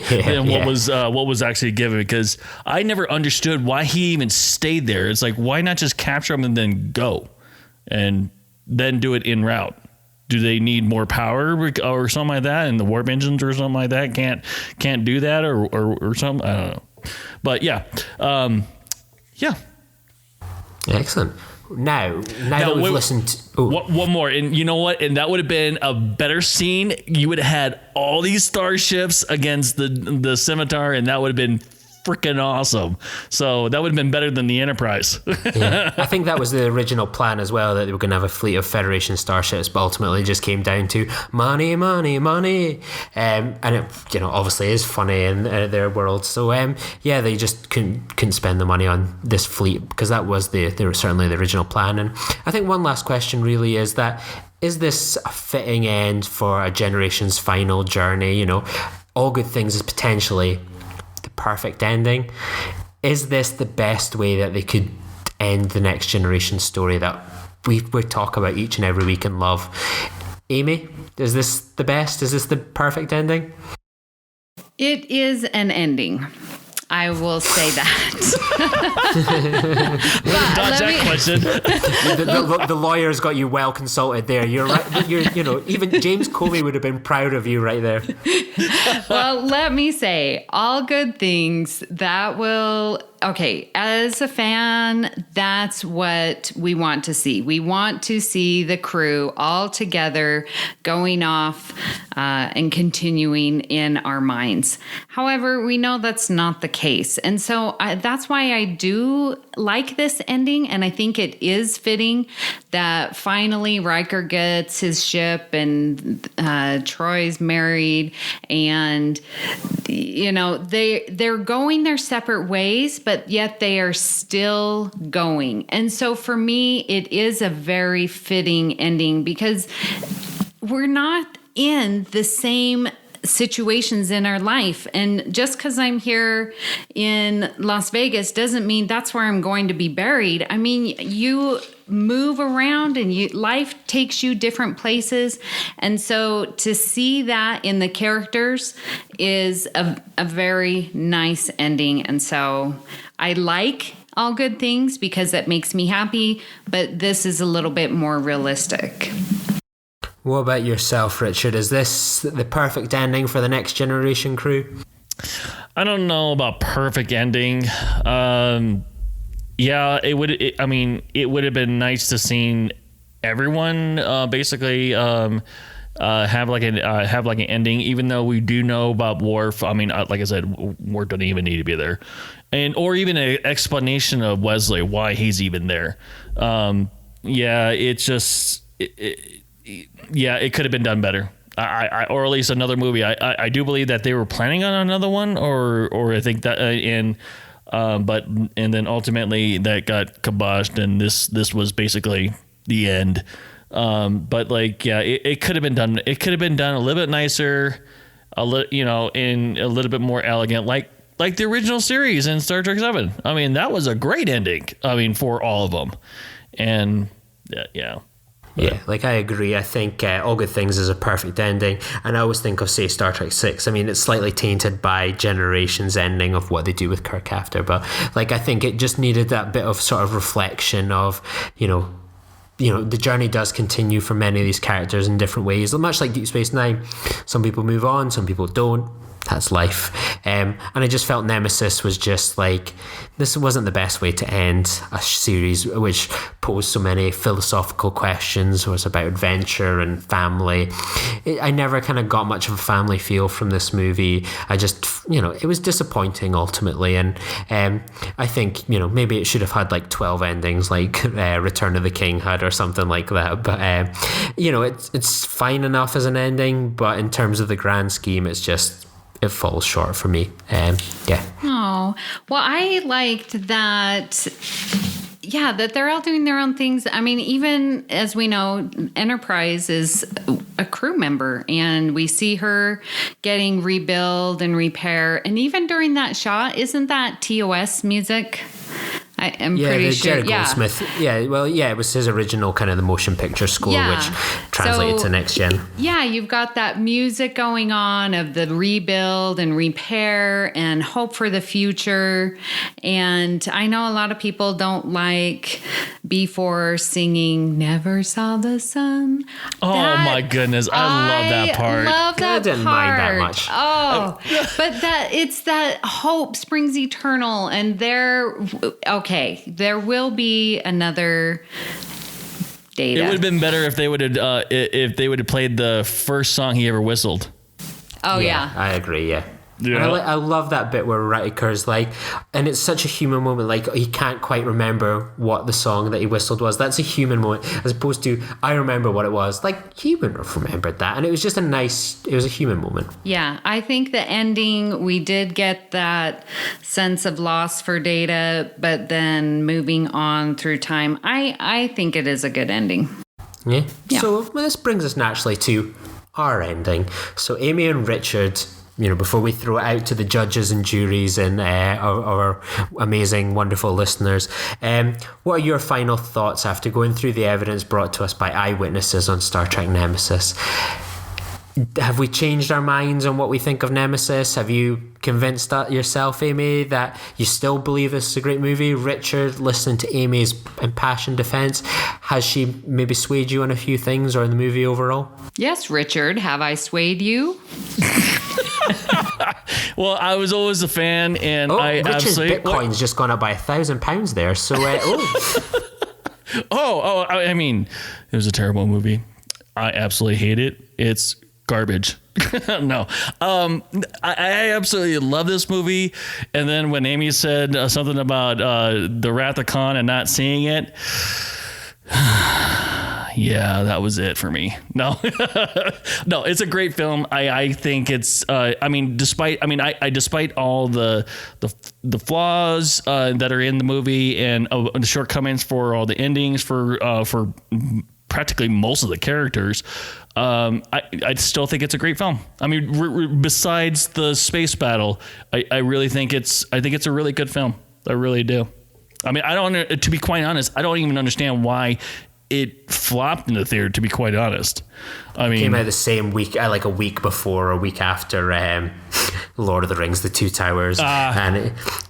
than what was actually given, because I never understood why he even stayed there. It's like, why not just capture him and then go and then do it en route? Do they need more power or something like that? And the warp engines or something like that can't do that or something? I don't know. But yeah. Excellent. Now that we've listened to... One more. And you know what? And that would have been a better scene. You would have had all these starships against the Scimitar, and that would have been freaking awesome. So that would have been better than the Enterprise. Yeah. I think that was the original plan as well, that they were going to have a fleet of Federation starships, but ultimately it just came down to money. And it, obviously is funny in their world. So they just couldn't spend the money on this fleet, because that was certainly the original plan. And I think one last question really is that is this a fitting end for a generation's final journey? You know, All Good Things is potentially the perfect ending. Is this the best way that they could end the Next Generation story that we talk about each and every week and love? Amy, is this the best? Is this the perfect ending? It is an ending. I will say that. Dodge that question. The lawyer's got you well consulted there. You're right. You know, even James Comey would have been proud of you right there. Well, let me say, All Good Things, that will... Okay, as a fan, that's what we want to see. We want to see the crew all together going off and continuing in our minds. However, we know that's not the case. And so that's why I do like this ending. And I think it is fitting that finally Riker gets his ship and Troy's married. And, you know, they're going their separate ways, but yet they are still going. And so for me, it is a very fitting ending because we're not in the same situations in our life. And just because I'm here in Las Vegas doesn't mean that's where I'm going to be buried. I mean, you move around and life takes you different places. And so to see that in the characters is a very nice ending. And so I like All Good Things because that makes me happy, but this is a little bit more realistic. What about yourself, Richard? Is this the perfect ending for the Next Generation crew? I don't know about perfect ending. Yeah, it would have been nice to see everyone basically have like an ending, even though we do know about Worf. I mean, like I said, Worf doesn't even need to be there, or even an explanation of Wesley why he's even there. Yeah, it's just. Yeah, it could have been done better. Or at least another movie. I do believe that they were planning on another one, or I think that and then ultimately that got kiboshed, and this was basically the end. But like, yeah, it could have been done. It could have been done a little bit nicer, in a little bit more elegant, like the original series in Star Trek 7. I mean, that was a great ending. I mean, for all of them, and yeah. Yeah, like I agree. I think All Good Things is a perfect ending. And I always think of, say, Star Trek 6. I mean, it's slightly tainted by Generations ending of what they do with Kirk after. But like, I think it just needed that bit of sort of reflection of, the journey does continue for many of these characters in different ways. Much like Deep Space Nine. Some people move on, some people don't. That's life. And I just felt Nemesis was just like, this wasn't the best way to end a series which posed so many philosophical questions. It was about adventure and family. I never kind of got much of a family feel from this movie. I just, it was disappointing ultimately. And I think, maybe it should have had like 12 endings like Return of the King had or something like that. But, it's fine enough as an ending. But in terms of the grand scheme, it falls short for me. Yeah. Oh, well, I liked that. Yeah, that they're all doing their own things. I mean, even as we know, Enterprise is a crew member, and we see her getting rebuild and repair. And even during that shot, isn't that TOS music? I am pretty sure. Jerry Goldsmith. Yeah, well, it was his original kind of the motion picture score, which translated to Next Gen. Yeah, you've got that music going on of the rebuild and repair and hope for the future. And I know a lot of people don't like B4 singing "Never Saw the Sun." Oh my goodness, I love that part. I didn't mind that much. Oh, but it's that hope springs eternal, and there will be another Data. It would have been better if they would have played the first song he ever whistled. Oh yeah. I agree. Yeah. Yeah. I love that bit where Riker's like, and it's such a human moment, like he can't quite remember what the song that he whistled was. That's a human moment, as opposed to, I remember what it was. Like, he wouldn't have remembered that. And it was just it was a human moment. Yeah, I think the ending, we did get that sense of loss for Data, but then moving on through time, I think it is a good ending. Yeah. Yeah. So this brings us naturally to our ending. So Amy and Richard, before we throw it out to the judges and juries and our amazing, wonderful listeners, what are your final thoughts after going through the evidence brought to us by eyewitnesses on Star Trek Nemesis? Have we changed our minds on what we think of Nemesis? Have you convinced yourself, Amy, that you still believe this is a great movie? Richard, listening to Amy's impassioned defense, has she maybe swayed you on a few things or in the movie overall? Yes, Richard, have I swayed you? Well, I was always a fan, and I Richard's absolutely... Bitcoin's just gone up by £1,000 there. So, I mean, it was a terrible movie. I absolutely hate it. It's garbage. No. I absolutely love this movie. And then when Amy said something about the Wrath of Khan and not seeing it, yeah, that was it for me. No, no, it's a great film. I think it's, despite all the flaws that are in the movie and the shortcomings for all the endings for practically most of the characters, I still think it's a great film. I mean, besides the space battle, I really think it's a really good film. I really do. I mean, to be quite honest, I don't even understand why it flopped in the theater, to be quite honest. I mean, came out the same week, like a week before or a week after Lord of the Rings, The Two Towers,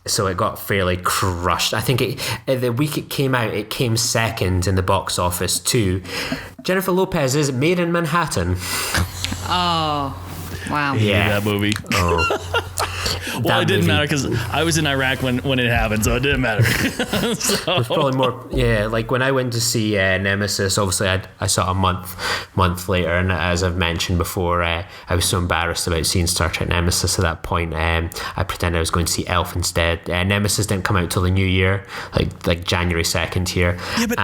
so it got fairly crushed. I think the week it came out, it came second in the box office to Jennifer Lopez's Made in Manhattan. Oh, wow. yeah, that movie. Oh. Well, it didn't matter because I was in Iraq when it happened, so it didn't matter. It's probably more, like when I went to see Nemesis, obviously I saw it a month later, and as I've mentioned before, I was so embarrassed about seeing Star Trek Nemesis at that point. I pretended I was going to see Elf instead. Nemesis didn't come out till the new year, like January 2nd here. Yeah, but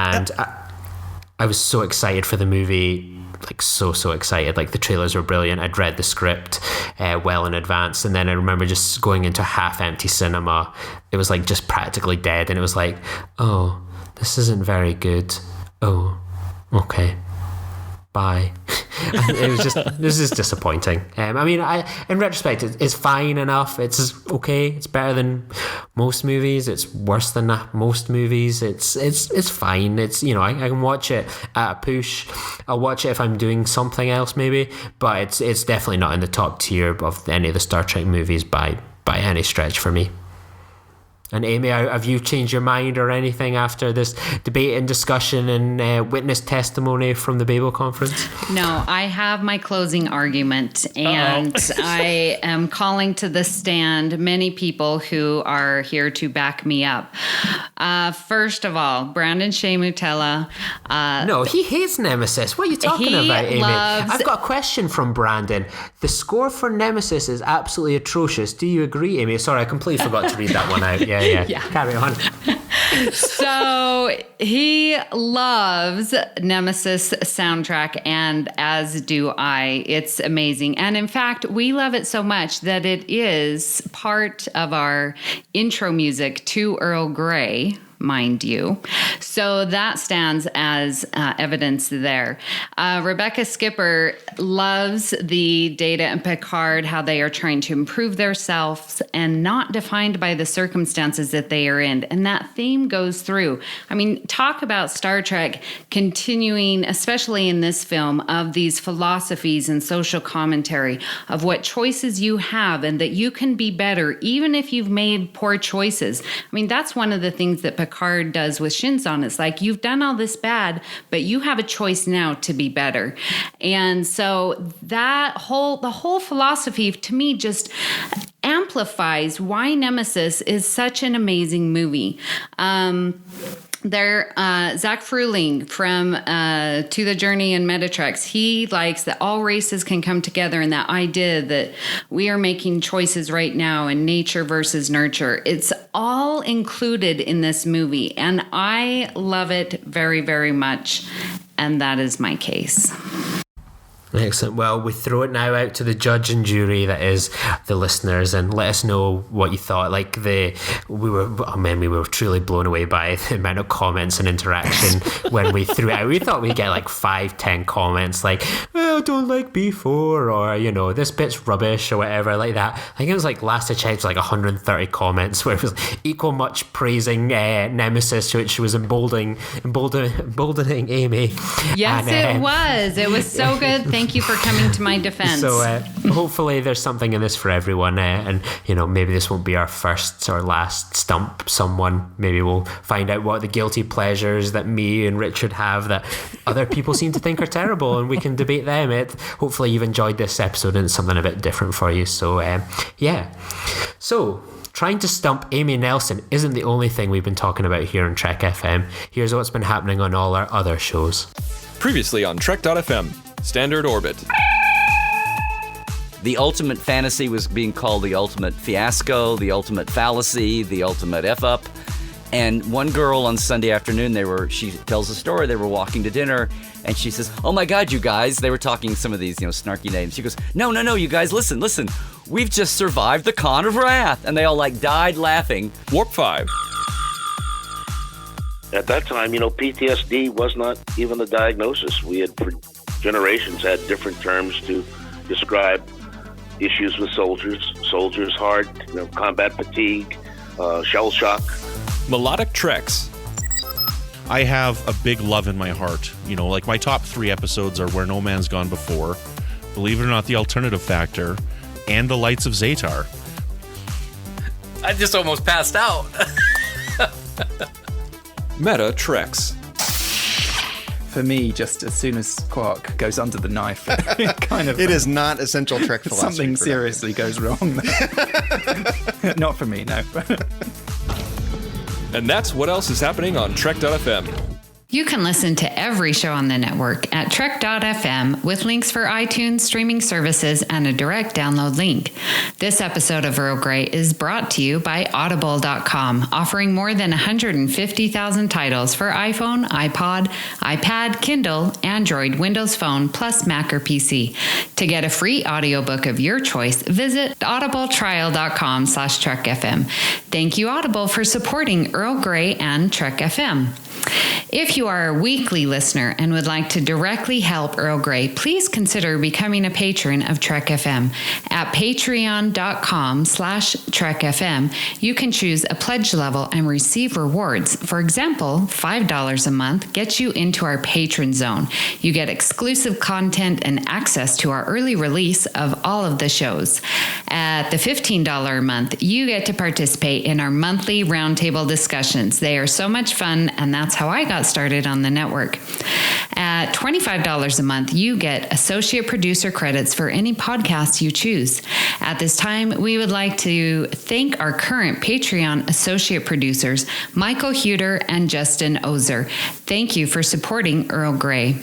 I was so excited for the movie. Like so excited. Like the trailers were brilliant. I'd read the script well in advance, and then I remember just going into a half-empty cinema. It was like just practically dead, and it was like, oh, this isn't very good. Oh, okay, bye. It was just, this is disappointing. In retrospect, it's fine enough. It's okay. It's better than most movies. It's worse than most movies. It's fine. It's, I can watch it at a push. I'll watch it if I'm doing something else maybe, but it's definitely not in the top tier of any of the Star Trek movies by any stretch for me. And Amy, have you changed your mind or anything after this debate and discussion and witness testimony from the Babel Conference? No, I have my closing argument, and I am calling to the stand many people who are here to back me up. First of all, Brandon Shea Mutella. No, he hates Nemesis. What are you talking about, Amy? I've got a question from Brandon. The score for Nemesis is absolutely atrocious. Do you agree, Amy? Sorry, I completely forgot to read that one out. Yeah. Carry on. So he loves Nemesis soundtrack, and as do I. It's amazing. And in fact, we love it so much that it is part of our intro music to Earl Grey, mind you. So that stands as evidence there. Rebecca Skipper loves the Data and Picard, how they are trying to improve themselves and not defined by the circumstances that they are in. And that theme goes through. I mean, talk about Star Trek continuing, especially in this film, of these philosophies and social commentary of what choices you have and that you can be better even if you've made poor choices. I mean, that's one of the things that Picard does with Shinzon. It's like, you've done all this bad, but you have a choice now to be better. And so the whole philosophy to me just amplifies why Nemesis is such an amazing movie. Zach Fruling from To the Journey and Metatrex, he likes that all races can come together, and that idea that we are making choices right now in nature versus nurture. It's all included in this movie, and I love it very, very much, and that is my case. Excellent. Well, we throw it now out to the judge and jury, that is the listeners, and let us know what you thought. We were truly blown away by the amount of comments and interaction when we threw it out. We thought we'd get 5-10 comments I don't like B4, or this bit's rubbish, or whatever like that. I think it was last I checked, 130 comments where it was equal much praising Nemesis, which was emboldening Amy. Yes, it was. It was so good. Thank you for coming to my defense. So hopefully there's something in this for everyone, and maybe this won't be our first or last stump someone. Maybe we'll find out what the guilty pleasures that me and Richard have that other people seem to think are terrible, and we can debate them. Hopefully you've enjoyed this episode and it's something a bit different for you. So So trying to stump Amy Nelson isn't the only thing we've been talking about here on Trek FM. Here's what's been happening on all our other shows. Previously on Trek.fm, Standard Orbit. The ultimate fantasy was being called the ultimate fiasco, the ultimate fallacy, the ultimate F-up. And one girl on Sunday afternoon, she tells a story, they were walking to dinner, and she says, "Oh my God, you guys," they were talking some of these, snarky names. She goes, No, you guys, listen, we've just survived the Con of Wrath. And they all died laughing. Warp 5. At that time, PTSD was not even the diagnosis. We had for generations had different terms to describe issues with soldiers' heart, combat fatigue, shell shock. Melodic Treks. I have a big love in my heart. My top 3 episodes are Where No Man's Gone Before, Believe It or Not, The Alternative Factor, and The Lights of Zatar. I just almost passed out. Meta Treks. For me, just as soon as Quark goes under the knife, it is not essential Trek philosophy. Something seriously goes wrong. Not for me, no. And that's what else is happening on Trek.fm. You can listen to every show on the network at Trek.fm with links for iTunes, streaming services, and a direct download link. This episode of Earl Grey is brought to you by Audible.com, offering more than 150,000 titles for iPhone, iPod, iPad, Kindle, Android, Windows Phone, plus Mac or PC. To get a free audiobook of your choice, visit audibletrial.com/TrekFM. Thank you, Audible, for supporting Earl Grey and Trek FM. If you are a weekly listener and would like to directly help Earl Grey, please consider becoming a patron of Trek FM. At patreon.com/Trek FM, you can choose a pledge level and receive rewards. For example, $5 a month gets you into our patron zone. You get exclusive content and access to our early release of all of the shows. At the $15 a month, you get to participate in our monthly roundtable discussions. They are so much fun, and that's how I got started on the network. At $25 a month, you get associate producer credits for any podcast you choose. At this time, we would like to thank our current Patreon associate producers, Michael Huter and Justin Ozer. Thank you for supporting Earl Grey.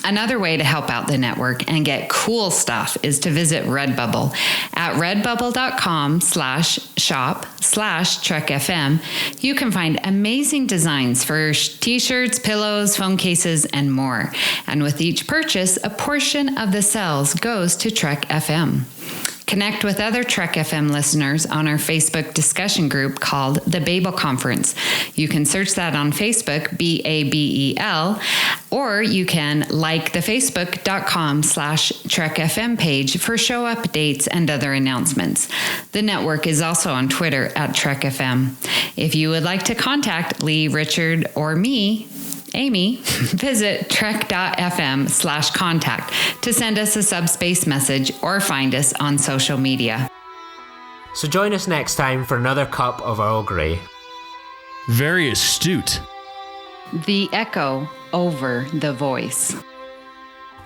Another way to help out the network and get cool stuff is to visit Redbubble. At redbubble.com/shop/TrekFM, you can find amazing designs for t-shirts, pillows, phone cases, and more. And with each purchase, a portion of the sales goes to Trek FM. Connect with other Trek FM listeners on our Facebook discussion group called The Babel Conference. You can search that on Facebook, BABEL, or you can like the facebook.com/Trek FM page for show updates and other announcements. The network is also on Twitter at Trek FM. If you would like to contact Lee, Richard, or me, Amy, visit trek.fm/contact to send us a subspace message or find us on social media. So join us next time for another cup of Earl Grey. Very astute. The echo over the voice.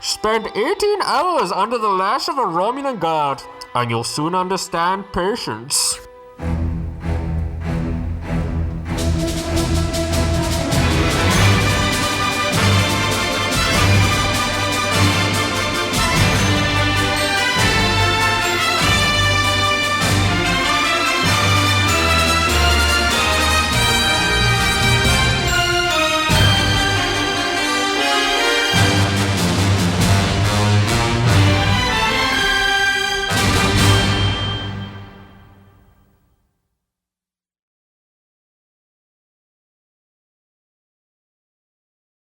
Spend 18 hours under the lash of a Romulan guard, and you'll soon understand patience.